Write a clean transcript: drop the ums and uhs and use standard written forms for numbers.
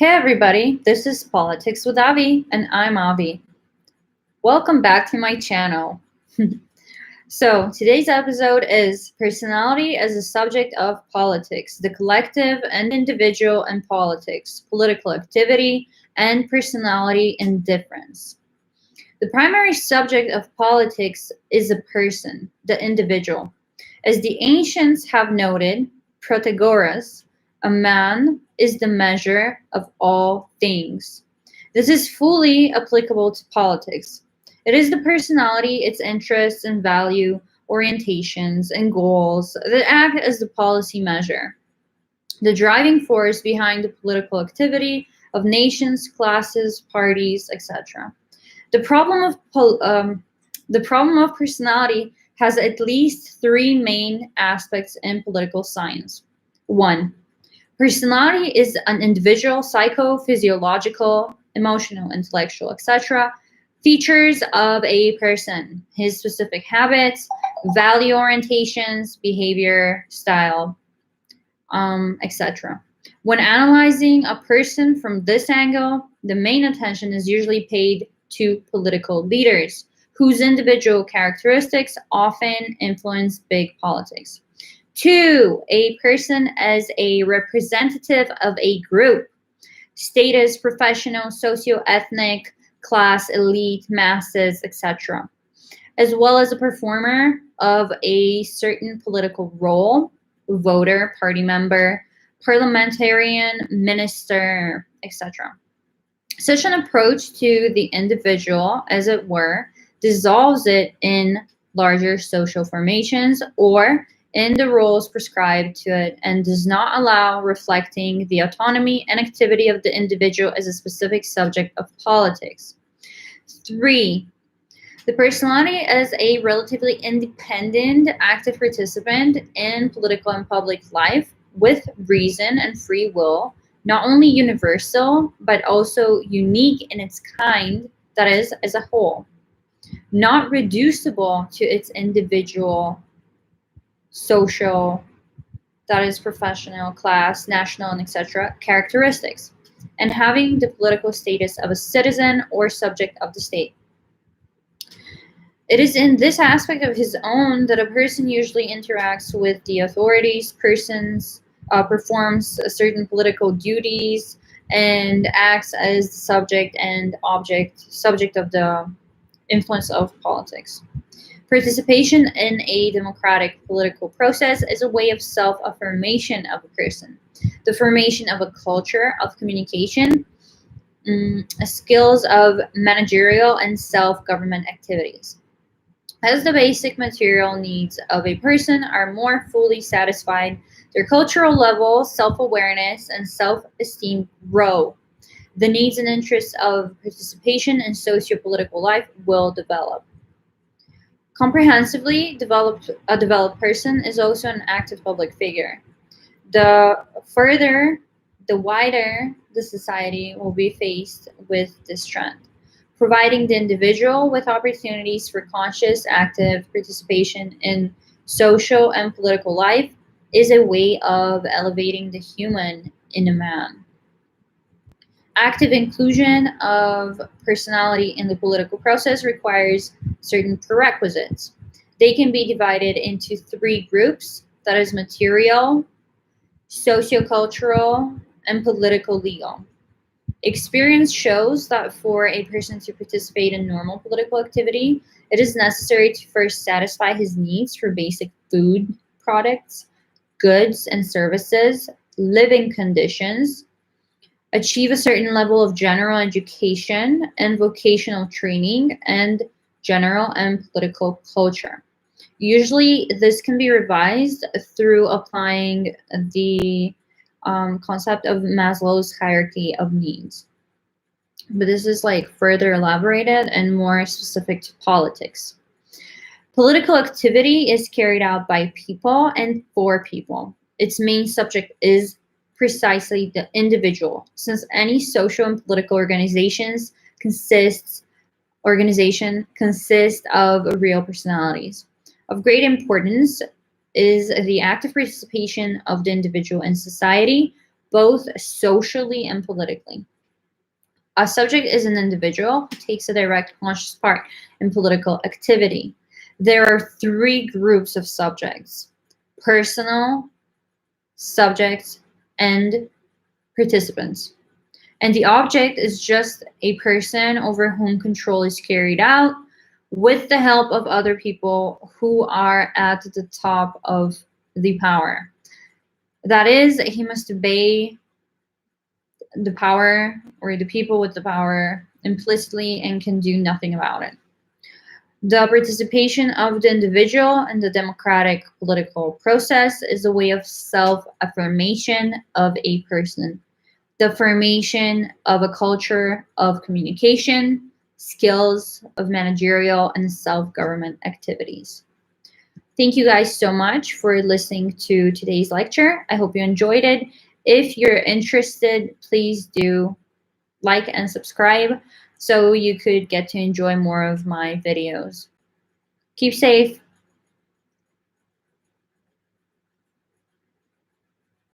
Hey everybody, this is Politics with Avi, and I'm Avi. Welcome back to my channel. So, today's episode is Personality as a Subject of Politics, the Collective and Individual in Politics, Political Activity, and Personality Indifference. The primary subject of politics is a person, the individual. As the ancients have noted, Protagoras, a man is the measure of all things. This is fully applicable to politics. It is the personality, its interests and value, orientations, and goals that act as the policy measure, the driving force behind the political activity of nations, classes, parties, etc. The problem of the problem of personality has at least three main aspects in political science. One, personality is an individual psychophysiological, emotional, intellectual, etc. features of a person, his specific habits, value orientations, behavior, style, etc. When analyzing a person from this angle, the main attention is usually paid to political leaders, whose individual characteristics often influence big politics. Two, a person as a representative of a group, status, professional, socio-ethnic, class, elite, masses, etc., as well as a performer of a certain political role, voter, party member, parliamentarian, minister, etc. Such an approach to the individual, as it were, dissolves it in larger social formations or in the roles prescribed to it and does not allow reflecting the autonomy and activity of the individual as a specific subject of politics. Three, the personality as a relatively independent, active participant in political and public life with reason and free will, not only universal, but also unique in its kind, that is, as a whole, not reducible to its individual, social, that is, professional, class, national, and etc., characteristics, and having the political status of a citizen or subject of the state. It is in this aspect of his own that a person usually interacts with the authorities, performs certain political duties, and acts as the subject of the influence of politics. Participation in a democratic political process is a way of self-affirmation of a person, the formation of a culture of communication, skills of managerial and self-government activities. As the basic material needs of a person are more fully satisfied, their cultural level, self-awareness, and self-esteem grow. The needs and interests of participation in socio-political life will develop. Comprehensively a developed person is also an active public figure. The further, the wider the society will be faced with this trend. Providing the individual with opportunities for conscious, active participation in social and political life is a way of elevating the human in a man. Active inclusion of personality in the political process requires certain prerequisites. They can be divided into three groups, that is, material, sociocultural, and political legal. Experience shows that for a person to participate in normal political activity, it is necessary to first satisfy his needs for basic food products, goods and services, living conditions, achieve a certain level of general education and vocational training, and general and political culture. Usually, this can be revised through applying the concept of Maslow's hierarchy of needs. But this is like further elaborated and more specific to politics. Political activity is carried out by people and for people. Its main subject is precisely the individual, since any social and political organization consists of real personalities. Of great importance is the active participation of the individual in society, both socially and politically. A subject is an individual who takes a direct conscious part in political activity. There are three groups of subjects: personal, subjects, and participants. And the object is just a person over whom control is carried out with the help of other people who are at the top of the power. That is, he must obey the power or the people with the power implicitly and can do nothing about it. The participation of the individual in the democratic political process is a way of self affirmation of a person, the formation of a culture of communication, skills of managerial and self government activities. Thank you guys so much for listening to today's lecture. I hope you enjoyed it. If you're interested, please do like and subscribe so you could get to enjoy more of my videos. Keep safe.